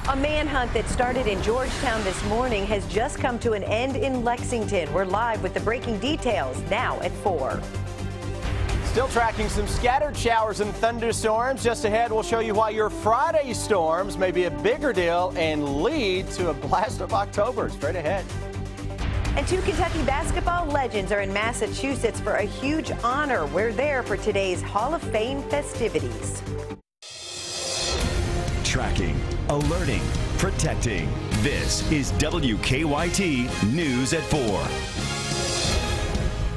A manhunt that started in Georgetown this morning has just come to an end in Lexington. We're live with the breaking details now at 4. Still tracking some scattered showers and thunderstorms. Just ahead, we'll show you why your Friday storms may be a bigger deal and lead to a blast of October. Straight ahead. And two Kentucky basketball legends are in Massachusetts for a huge honor. We're there for today's Hall of Fame festivities. Tracking, alerting, protecting. This is WKYT News at 4.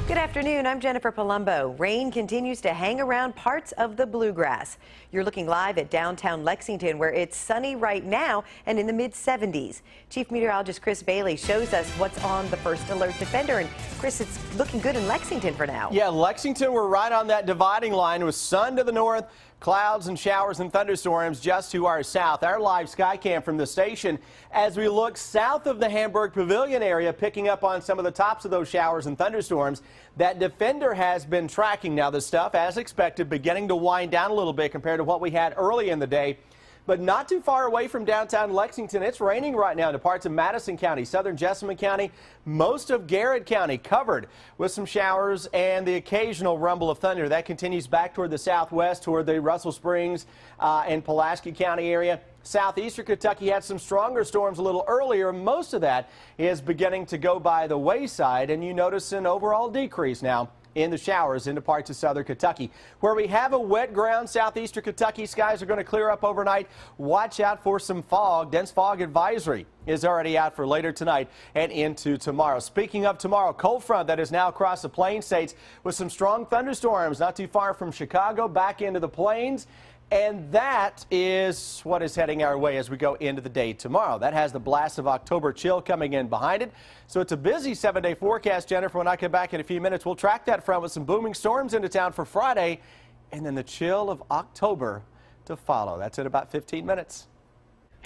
Good afternoon, I'm Jennifer Palumbo. Rain continues to hang around parts of the bluegrass. You're looking live at downtown Lexington, where it's sunny right now and in the mid-70s. Chief Meteorologist Chris Bailey shows us what's on the first alert defender. And Chris, it's looking good in Lexington for now. Yeah, Lexington, we're right on that dividing line with sun to the north, clouds and showers and thunderstorms just to our south. Our live sky cam from the station as we look south of the Hamburg Pavilion area, picking up on some of the tops of those showers and thunderstorms. That defender has been tracking. Now, the stuff, as expected, beginning to wind down a little bit compared to what we had early in the day. But not too far away from downtown Lexington. It's raining right now in parts of Madison County, southern Jessamine County, most of Garrett County covered with some showers and the occasional rumble of thunder. That continues back toward the southwest, toward the Russell Springs and Pulaski County area. Southeastern Kentucky had some stronger storms a little earlier. Most of that is beginning to go by the wayside, and you notice an overall decrease now in the showers into parts of southern Kentucky. Where we have a wet ground, southeastern Kentucky, skies are going to clear up overnight. Watch out for some fog. Dense fog advisory is already out for later tonight and into tomorrow. Speaking of tomorrow, cold front that is now across the Plains states with some strong thunderstorms not too far from Chicago back into the plains. And that is what is heading our way as we go into the day tomorrow. That has the blast of October chill coming in behind it. So it's a busy 7-day forecast, Jennifer. When I come back in a few minutes, we'll track that front with some booming storms into town for Friday and then the chill of October to follow. That's in about 15 minutes.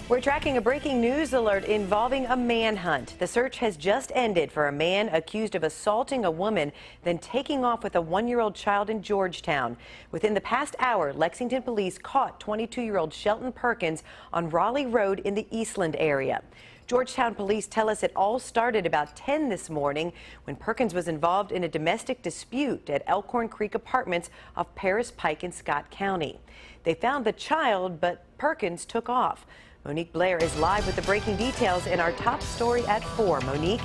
We're tracking a breaking news alert involving a manhunt. The search has just ended for a man accused of assaulting a woman, then taking off with a 1-year-old child in Georgetown. Within the past hour, Lexington police caught 22-year-old Shelton Perkins on Raleigh Road in the Eastland area. Georgetown police tell us it all started about 10 this morning when Perkins was involved in a domestic dispute at Elkhorn Creek Apartments off Paris Pike in Scott County. They found the child, but Perkins took off. Monique Blair is live with the breaking details in our top story at 4. Monique?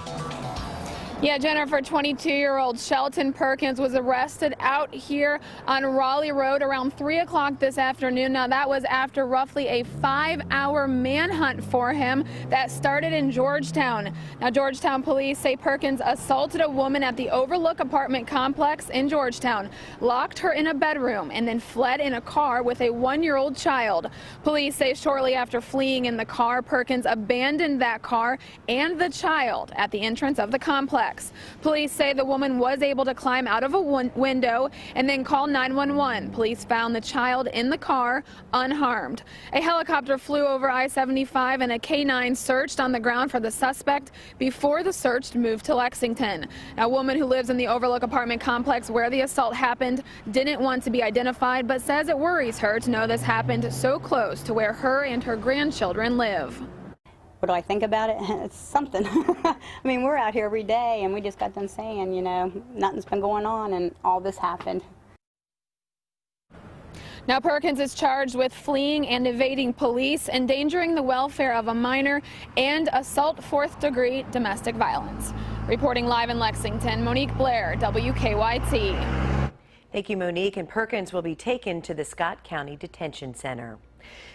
Yeah, Jennifer, 22-year-old Shelton Perkins was arrested out here on Raleigh Road around 3 o'clock this afternoon. Now, that was after roughly a 5-hour manhunt for him that started in Georgetown. Now, Georgetown police say Perkins assaulted a woman at the Overlook apartment complex in Georgetown, locked her in a bedroom, and then fled in a car with a 1-year-old child. Police say shortly after fleeing in the car, Perkins abandoned that car and the child at the entrance of the complex. Police say the woman was able to climb out of a window and then call 911. Police found the child in the car unharmed. A helicopter flew over I-75 and a K-9 searched on the ground for the suspect before the search moved to Lexington. A woman who lives in the Overlook apartment complex where the assault happened didn't want to be identified, but says it worries her to know this happened so close to where her and her grandchildren live. What do I think about it? It's something. I mean, we're out here every day, and we just got done saying, you know, nothing's been going on, and all this happened. Now, Perkins is charged with fleeing and evading police, endangering the welfare of a minor, and assault 4th-degree domestic violence. Reporting live in Lexington, Monique Blair, WKYT. Thank you, Monique. And Perkins will be taken to the Scott County Detention Center.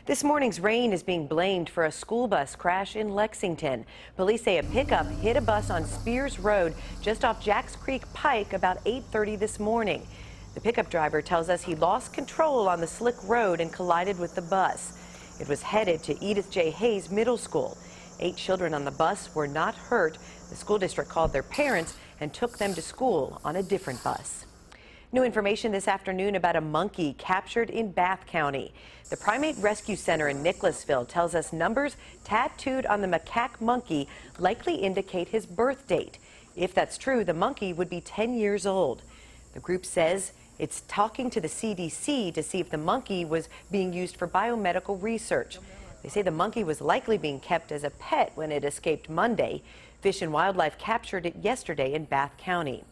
This morning's rain is being blamed for a school bus crash in Lexington. Police say a pickup hit a bus on Spears Road just off Jacks Creek Pike about 8:30 this morning. The pickup driver tells us he lost control on the slick road and collided with the bus. It was headed to Edith J. Hayes Middle School. 8 children on the bus were not hurt. The school district called their parents and took them to school on a different bus. New information this afternoon about a monkey captured in Bath County. The Primate Rescue Center in Nicholasville tells us numbers tattooed on the macaque monkey likely indicate his birth date. If that's true, the monkey would be 10 years old. The group says it's talking to the CDC to see if the monkey was being used for biomedical research. They say the monkey was likely being kept as a pet when it escaped Monday. Fish and Wildlife captured it yesterday in Bath County.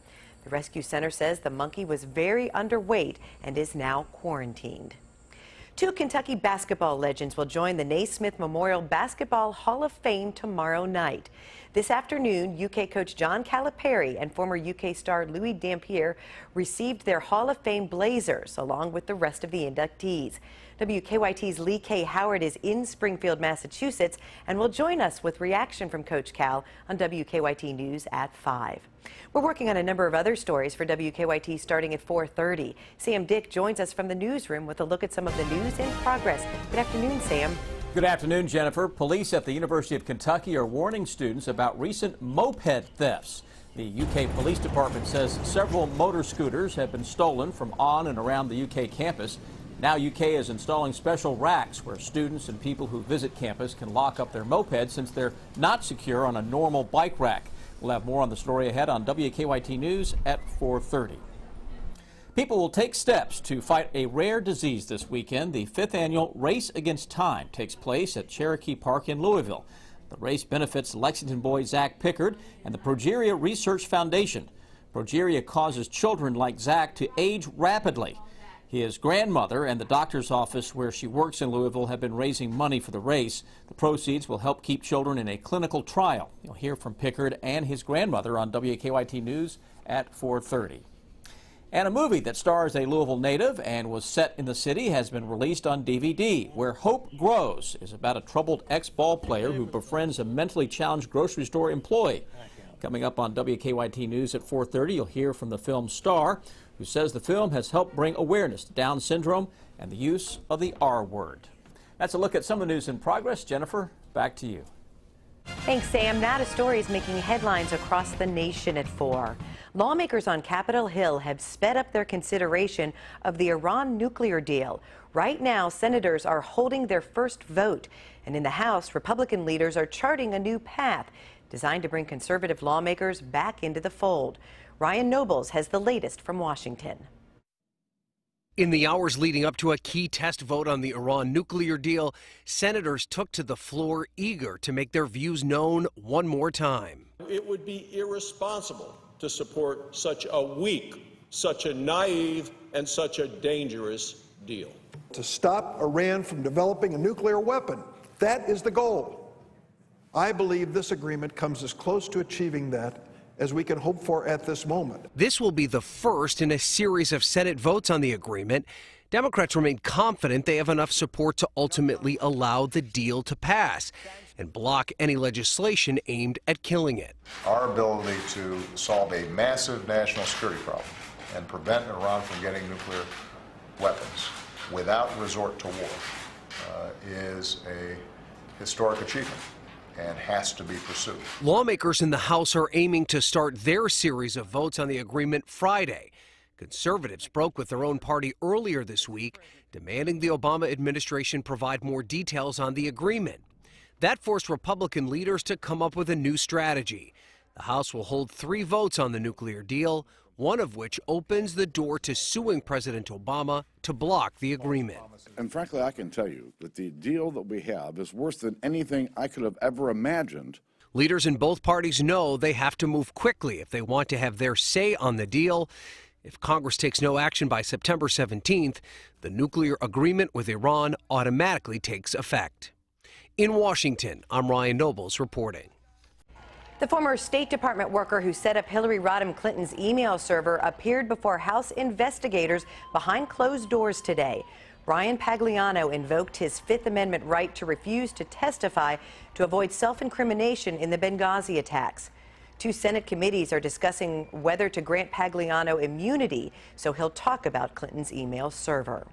The rescue center says the monkey was very underweight and is now quarantined. Two Kentucky basketball legends will join the Naismith Memorial Basketball Hall of Fame tomorrow night. This afternoon, UK coach John Calipari and former UK star Louis Dampier received their Hall of Fame blazers along with the rest of the inductees. WKYT's Lee K. Howard is in Springfield, Massachusetts, and will join us with reaction from Coach Cal on WKYT News at 5. We're working on a number of other stories for WKYT starting at 4:30. Sam Dick joins us from the newsroom with a look at some of the news in progress. Good afternoon, Sam. Good afternoon, Jennifer. Police at the University of Kentucky are warning students about recent moped thefts. The UK Police Department says several motor scooters have been stolen from on and around the UK campus. Now UK is installing special racks where students and people who visit campus can lock up their mopeds since they're not secure on a normal bike rack. We'll have more on the story ahead on WKYT News at 4:30. People will take steps to fight a rare disease this weekend. The 5th annual Race Against Time takes place at Cherokee Park in Louisville. The race benefits Lexington boy Zach Pickard and the Progeria Research Foundation. Progeria causes children like Zach to age rapidly. His grandmother and the doctor's office where she works in Louisville have been raising money for the race. The proceeds will help keep children in a clinical trial. You'll hear from Pickard and his grandmother on WKYT News at 4:30. And a movie that stars a Louisville native and was set in the city has been released on DVD. Where Hope Grows is about a troubled ex-ball player who befriends a mentally challenged grocery store employee. Coming up on WKYT News at 4:30, you'll hear from the film's star, who says the film has helped bring awareness to Down syndrome and the use of the R word. That's a look at some of the news in progress. Jennifer, back to you. Thanks, Sam. Now to stories making headlines across the nation at 4. Lawmakers on Capitol Hill have sped up their consideration of the Iran nuclear deal. Right now, senators are holding their first vote. And in the House, Republican leaders are charting a new path designed to bring conservative lawmakers back into the fold. Ryan Nobles has the latest from Washington. In the hours leading up to a key test vote on the Iran nuclear deal, senators took to the floor eager to make their views known one more time. It would be irresponsible to support such a weak, such a naive, and such a dangerous deal. To stop Iran from developing a nuclear weapon, that is the goal. I believe this agreement comes as close to achieving that as we can hope for at this moment. This will be the first in a series of Senate votes on the agreement. Democrats remain confident they have enough support to ultimately allow the deal to pass and block any legislation aimed at killing it. Our ability to solve a massive national security problem and prevent Iran from getting nuclear weapons without resort to war is a historic achievement and has to be pursued. Lawmakers in the House are aiming to start their series of votes on the agreement Friday. Conservatives broke with their own party earlier this week, demanding the Obama administration provide more details on the agreement. That forced Republican leaders to come up with a new strategy. The House will hold 3 votes on the nuclear deal, one of which opens the door to suing President Obama to block the agreement. And frankly, I can tell you that the deal that we have is worse than anything I could have ever imagined. Leaders in both parties know they have to move quickly if they want to have their say on the deal. If Congress takes no action by September 17th, the nuclear agreement with Iran automatically takes effect. In Washington, I'm Ryan Nobles reporting. The former State Department worker who set up Hillary Rodham Clinton's email server appeared before House investigators behind closed doors today. Brian Pagliano invoked his Fifth Amendment right to refuse to testify to avoid self-incrimination in the Benghazi attacks. 2 Senate committees are discussing whether to grant Pagliano immunity, so he'll talk about Clinton's email server.